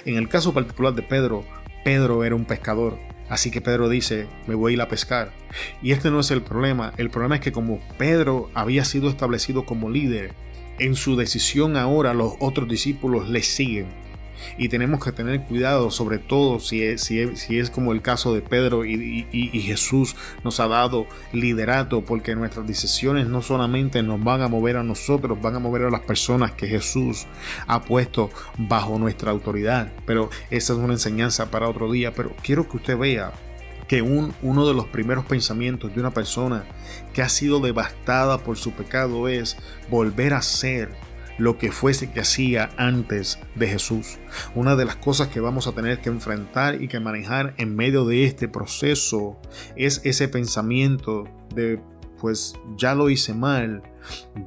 En el caso particular de Pedro era un pescador. Así que Pedro dice: me voy a ir a pescar. Y este no es el problema. El problema es que como Pedro había sido establecido como líder, en su decisión ahora los otros discípulos le siguen. Y tenemos que tener cuidado, sobre todo si es como el caso de Pedro y Jesús nos ha dado liderato, porque nuestras decisiones no solamente nos van a mover a nosotros, van a mover a las personas que Jesús ha puesto bajo nuestra autoridad. Pero esa es una enseñanza para otro día. Pero quiero que usted vea que uno de los primeros pensamientos de una persona que ha sido devastada por su pecado es volver a ser lo que fuese que hacía antes de Jesús. Una de las cosas que vamos a tener que enfrentar y que manejar en medio de este proceso es ese pensamiento de, pues ya lo hice mal,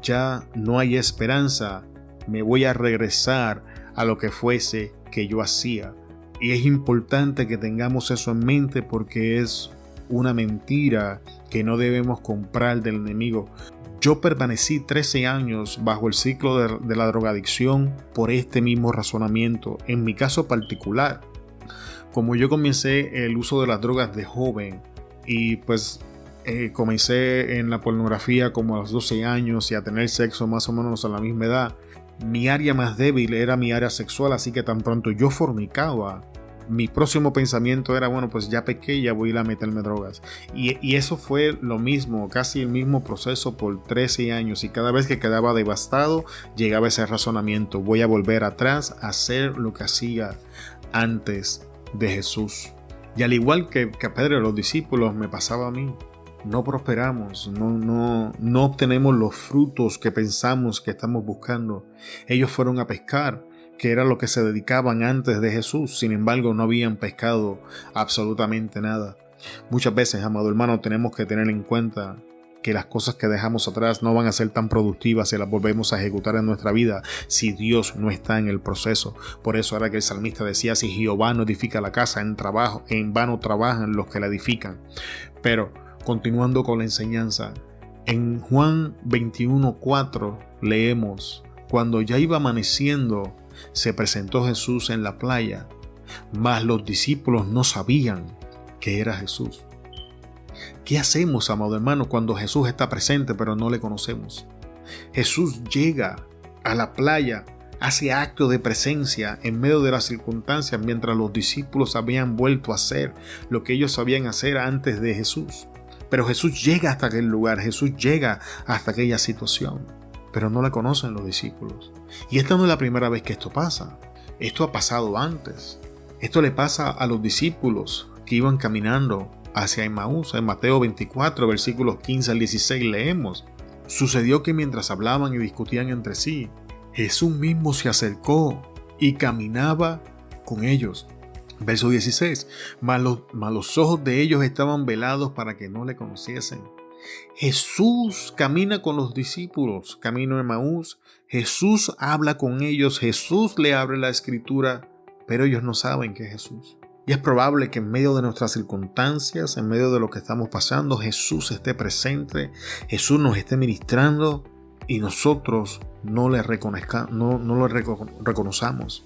ya no hay esperanza, me voy a regresar a lo que fuese que yo hacía. Y es importante que tengamos eso en mente porque es una mentira que no debemos comprar del enemigo. Yo permanecí 13 años bajo el ciclo de la drogadicción por este mismo razonamiento. En mi caso particular, como yo comencé el uso de las drogas de joven y pues comencé en la pornografía como a los 12 años y a tener sexo más o menos a la misma edad, mi área más débil era mi área sexual, así que tan pronto yo fornicaba, mi próximo pensamiento era, bueno, pues ya pequé, ya voy a ir a meterme drogas. Y eso fue lo mismo, casi el mismo proceso por 13 años. Y cada vez que quedaba devastado, llegaba ese razonamiento. Voy a volver atrás a hacer lo que hacía antes de Jesús. Y al igual que a Pedro y los discípulos, me pasaba a mí. No prosperamos, no obtenemos los frutos que pensamos que estamos buscando. Ellos fueron a pescar, que era lo que se dedicaban antes de Jesús. Sin embargo, no habían pescado absolutamente nada. Muchas veces, amado hermano, tenemos que tener en cuenta que las cosas que dejamos atrás no van a ser tan productivas si las volvemos a ejecutar en nuestra vida si Dios no está en el proceso. Por eso era que el salmista decía, si Jehová no edifica la casa, en vano trabajan los que la edifican. Pero, continuando con la enseñanza, en Juan 21:4 leemos, cuando ya iba amaneciendo, se presentó Jesús en la playa, mas los discípulos no sabían que era Jesús. ¿Qué hacemos, amado hermano, cuando Jesús está presente pero no le conocemos? Jesús llega a la playa, hace acto de presencia en medio de las circunstancias mientras los discípulos habían vuelto a hacer lo que ellos sabían hacer antes de Jesús. Pero Jesús llega hasta aquel lugar, Jesús llega hasta aquella situación, pero no la conocen los discípulos. Y esta no es la primera vez que esto pasa. Esto ha pasado antes. Esto le pasa a los discípulos que iban caminando hacia Emaús. En Mateo 24, versículos 15 al 16 leemos. Sucedió que mientras hablaban y discutían entre sí, Jesús mismo se acercó y caminaba con ellos. Verso 16. Mas los ojos de ellos estaban velados para que no le conociesen. Jesús camina con los discípulos, camino a Emaús. Jesús habla con ellos, Jesús le abre la escritura, pero ellos no saben que es Jesús. Y es probable que en medio de nuestras circunstancias, en medio de lo que estamos pasando, Jesús esté presente, Jesús nos esté ministrando y nosotros no lo reconozcamos.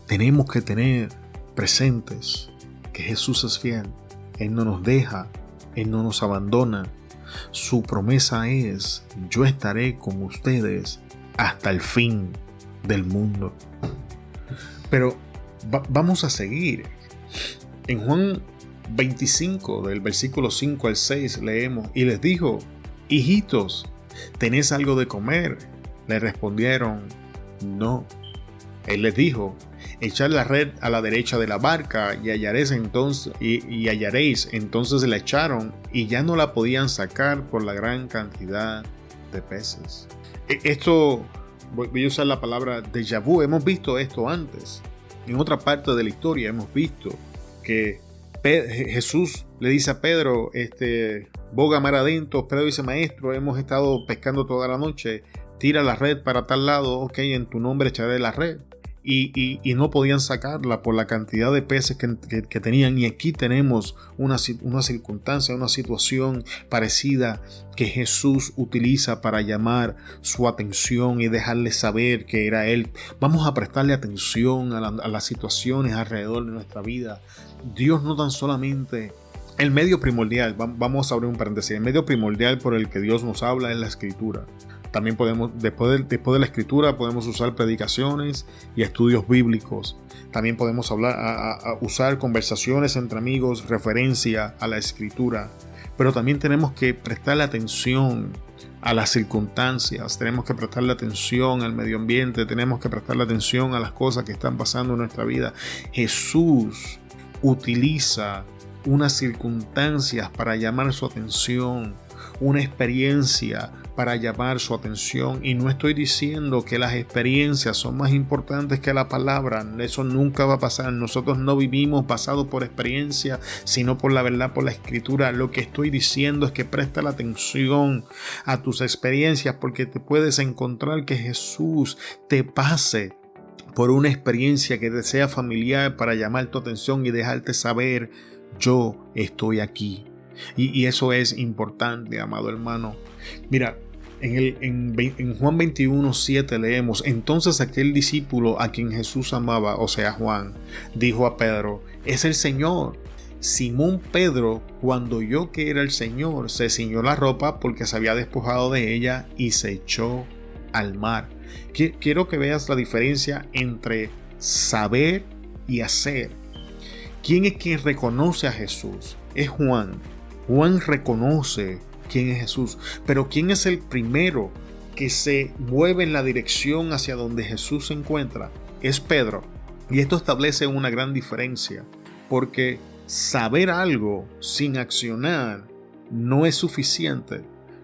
Tenemos que tener presentes que Jesús es fiel. Él no nos deja, Él no nos abandona. Su promesa es, yo estaré con ustedes hasta el fin del mundo. Pero vamos a seguir. En Juan 25, del versículo 5 al 6, leemos, y les dijo, hijitos, ¿tenéis algo de comer? Le respondieron, no. Él les dijo, echad la red a la derecha de la barca y hallaréis. Entonces la echaron y ya no la podían sacar por la gran cantidad de peces. Esto, voy a usar la palabra déjà vu. Hemos visto esto antes. En otra parte de la historia hemos visto que Jesús le dice a Pedro, boga mar adentro. Pedro dice, maestro, hemos estado pescando toda la noche, tira la red para tal lado, ok, en tu nombre echaré la red. Y no podían sacarla por la cantidad de peces que tenían. Y aquí tenemos una circunstancia, una situación parecida que Jesús utiliza para llamar su atención y dejarle saber que era Él. Vamos a prestarle atención a las situaciones alrededor de nuestra vida. Dios no tan solamente... El medio primordial, vamos a abrir un paréntesis, el medio primordial por el que Dios nos habla es la Escritura. También podemos, después de la Escritura, podemos usar predicaciones y estudios bíblicos. También podemos usar conversaciones entre amigos, referencia a la Escritura. Pero también tenemos que prestarle atención a las circunstancias, tenemos que prestarle atención al medio ambiente, tenemos que prestarle atención a las cosas que están pasando en nuestra vida. Jesús utiliza unas circunstancias para llamar su atención, una experiencia para llamar su atención. Y no estoy diciendo que las experiencias son más importantes que la palabra. Eso nunca va a pasar. Nosotros no vivimos basados por experiencia, sino por la verdad, por la escritura. Lo que estoy diciendo es que presta la atención a tus experiencias, porque te puedes encontrar que Jesús te pase por una experiencia que te sea familiar para llamar tu atención y dejarte saber: yo estoy aquí. Y eso es importante, amado hermano. Mira, en Juan 21:7 leemos: entonces aquel discípulo a quien Jesús amaba, o sea Juan, dijo a Pedro: es el Señor. Simón Pedro, cuando oyó que era el Señor, se ciñó la ropa porque se había despojado de ella y se echó al mar. Quiero que veas la diferencia entre saber y hacer. ¿Quién es quien reconoce a Jesús? Es Juan. Juan reconoce quién es Jesús. Pero ¿quién es el primero que se mueve en la dirección hacia donde Jesús se encuentra? Es Pedro. Y esto establece una gran diferencia, porque saber algo sin accionar no es suficiente.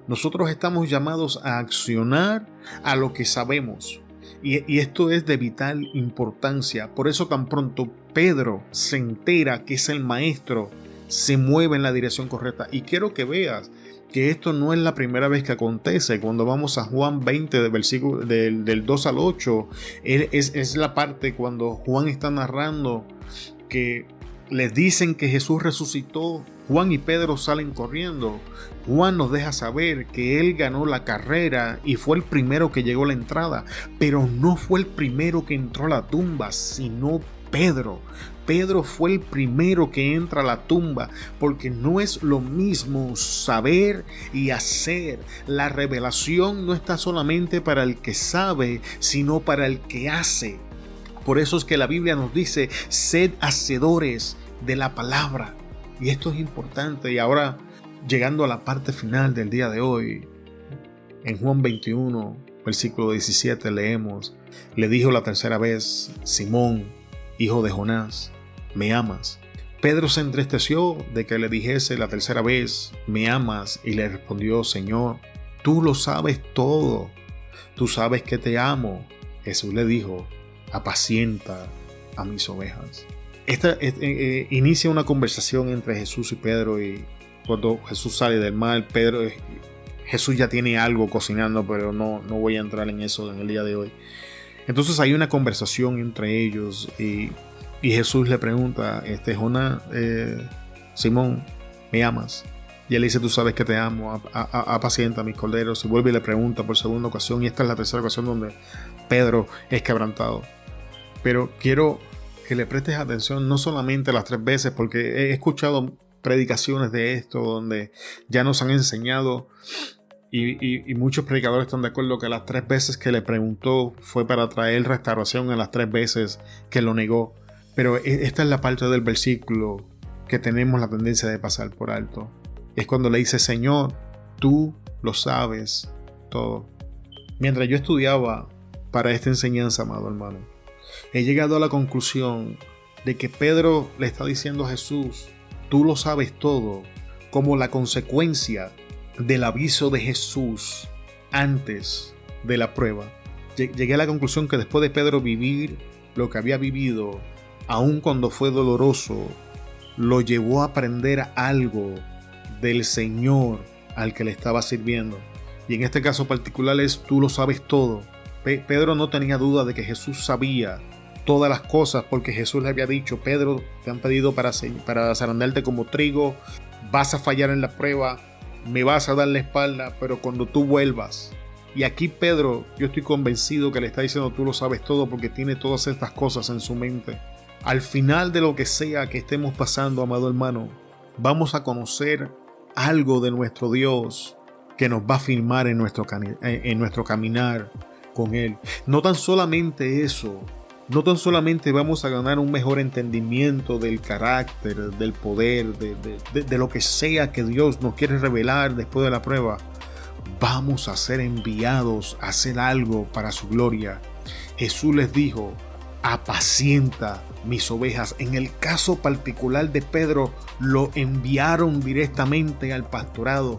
Nosotros estamos llamados a accionar a lo que sabemos. Y esto es de vital importancia. Por eso tan pronto Pedro se entera que es el maestro, se mueve en la dirección correcta. Y quiero que veas que esto no es la primera vez que acontece. Cuando vamos a Juan 20, del 2 al 8, es la parte cuando Juan está narrando que les dicen que Jesús resucitó. Juan y Pedro salen corriendo. Juan nos deja saber que él ganó la carrera y fue el primero que llegó a la entrada, pero no fue el primero que entró a la tumba, sino Pedro. Pedro fue el primero que entra a la tumba, porque no es lo mismo saber y hacer. La revelación no está solamente para el que sabe, sino para el que hace. Por eso es que la Biblia nos dice: sed hacedores de la palabra. Y esto es importante. Y ahora, llegando a la parte final del día de hoy, en Juan 21, versículo 17, leemos: le dijo la tercera vez: Simón, hijo de Jonás, ¿me amas? Pedro se entristeció de que le dijese la tercera vez: ¿me amas? Y le respondió: Señor, tú lo sabes todo. Tú sabes que te amo. Jesús le dijo: apacienta a mis ovejas. Esta inicia una conversación entre Jesús y Pedro, y cuando Jesús sale del mar, Jesús ya tiene algo cocinando, pero no voy a entrar en eso en el día de hoy. Entonces hay una conversación entre ellos y Jesús le pregunta: Jonás, Simón, ¿me amas? Y él dice: tú sabes que te amo, apacienta a mis corderos. Y vuelve y le pregunta por segunda ocasión, y esta es la tercera ocasión donde Pedro es quebrantado. Pero quiero que le prestes atención no solamente las 3 veces, porque he escuchado predicaciones de esto donde ya nos han enseñado, y muchos predicadores están de acuerdo que las 3 veces que le preguntó fue para traer restauración a las 3 veces que lo negó. Pero esta es la parte del versículo que tenemos la tendencia de pasar por alto. Es cuando le dice: Señor, tú lo sabes todo. Mientras yo estudiaba para esta enseñanza, amado hermano, he llegado a la conclusión de que Pedro le está diciendo a Jesús: tú lo sabes todo, como la consecuencia del aviso de Jesús antes de la prueba. Llegué a la conclusión que después de Pedro vivir lo que había vivido, aun cuando fue doloroso, lo llevó a aprender algo del Señor al que le estaba sirviendo. Y en este caso particular es: tú lo sabes todo. Pedro no tenía duda de que Jesús sabía todas las cosas, porque Jesús le había dicho: Pedro, te han pedido para zarandarte como trigo, vas a fallar en la prueba, me vas a dar la espalda, pero cuando tú vuelvas. Y aquí Pedro, yo estoy convencido que le está diciendo: tú lo sabes todo, porque tiene todas estas cosas en su mente. Al final de lo que sea que estemos pasando, amado hermano, vamos a conocer algo de nuestro Dios que nos va a firmar en nuestro caminar con Él. No tan solamente eso, no tan solamente vamos a ganar un mejor entendimiento del carácter, del poder, de lo que sea que Dios nos quiere revelar después de la prueba. Vamos a ser enviados a hacer algo para su gloria. Jesús les dijo: apacienta mis ovejas. En el caso particular de Pedro, lo enviaron directamente al pastorado.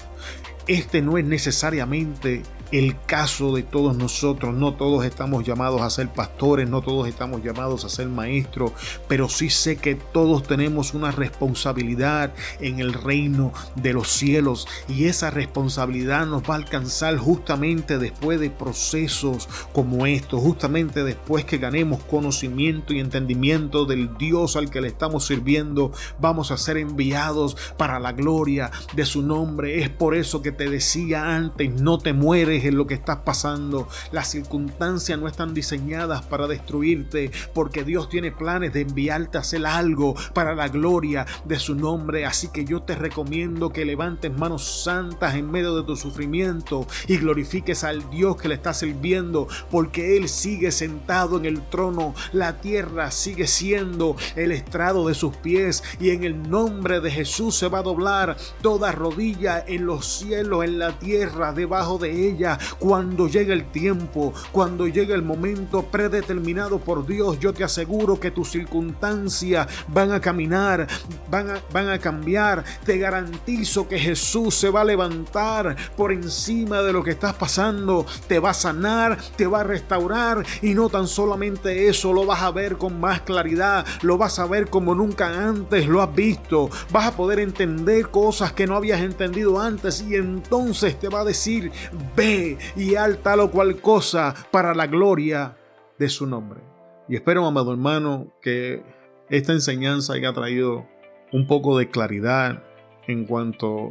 Este no es necesariamente el caso de todos nosotros. No todos estamos llamados a ser pastores, no todos estamos llamados a ser maestros, pero sí sé que todos tenemos una responsabilidad en el reino de los cielos, y esa responsabilidad nos va a alcanzar justamente después de procesos como estos, justamente después que ganemos conocimiento y entendimiento del Dios al que le estamos sirviendo. Vamos a ser enviados para la gloria de su nombre. Es por eso que te decía antes, no te mueres en lo que estás pasando. Las circunstancias no están diseñadas para destruirte, porque Dios tiene planes de enviarte a hacer algo para la gloria de su nombre. Así que yo te recomiendo que levantes manos santas en medio de tu sufrimiento y glorifiques al Dios que le estás sirviendo, porque Él sigue sentado en el trono. La tierra sigue siendo el estrado de sus pies, y en el nombre de Jesús se va a doblar toda rodilla en los cielos, en la tierra, debajo de ella. Cuando llegue el tiempo, cuando llegue el momento predeterminado por Dios, yo te aseguro que tus circunstancias van a caminar, van a cambiar. Te garantizo que Jesús se va a levantar por encima de lo que estás pasando. Te va a sanar, te va a restaurar, y no tan solamente eso, lo vas a ver con más claridad, lo vas a ver como nunca antes lo has visto. Vas a poder entender cosas que no habías entendido antes, y entonces te va a decir: ve y haz tal o cual cosa para la gloria de su nombre. Y espero, amado hermano, que esta enseñanza haya traído un poco de claridad en cuanto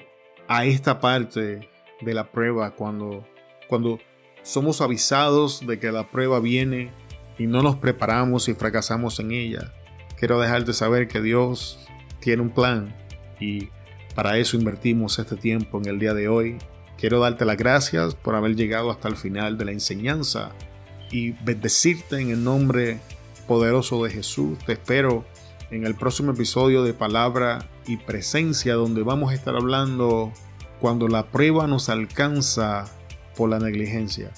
a esta parte de la prueba, cuando somos avisados de que la prueba viene y no nos preparamos y fracasamos en ella. Quiero dejarte saber que Dios tiene un plan, y para eso invertimos este tiempo en el día de hoy. Quiero darte las gracias por haber llegado hasta el final de la enseñanza y bendecirte en el nombre poderoso de Jesús. Te espero en el próximo episodio de Palabra y Presencia, donde vamos a estar hablando cuando la prueba nos alcanza por la negligencia.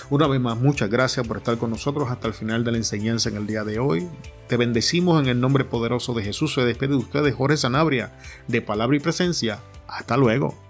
Una vez más, muchas gracias por estar con nosotros hasta el final de la enseñanza en el día de hoy. Te bendecimos en el nombre poderoso de Jesús. Se despide de ustedes Jorge Sanabria, de Palabra y Presencia. Hasta luego.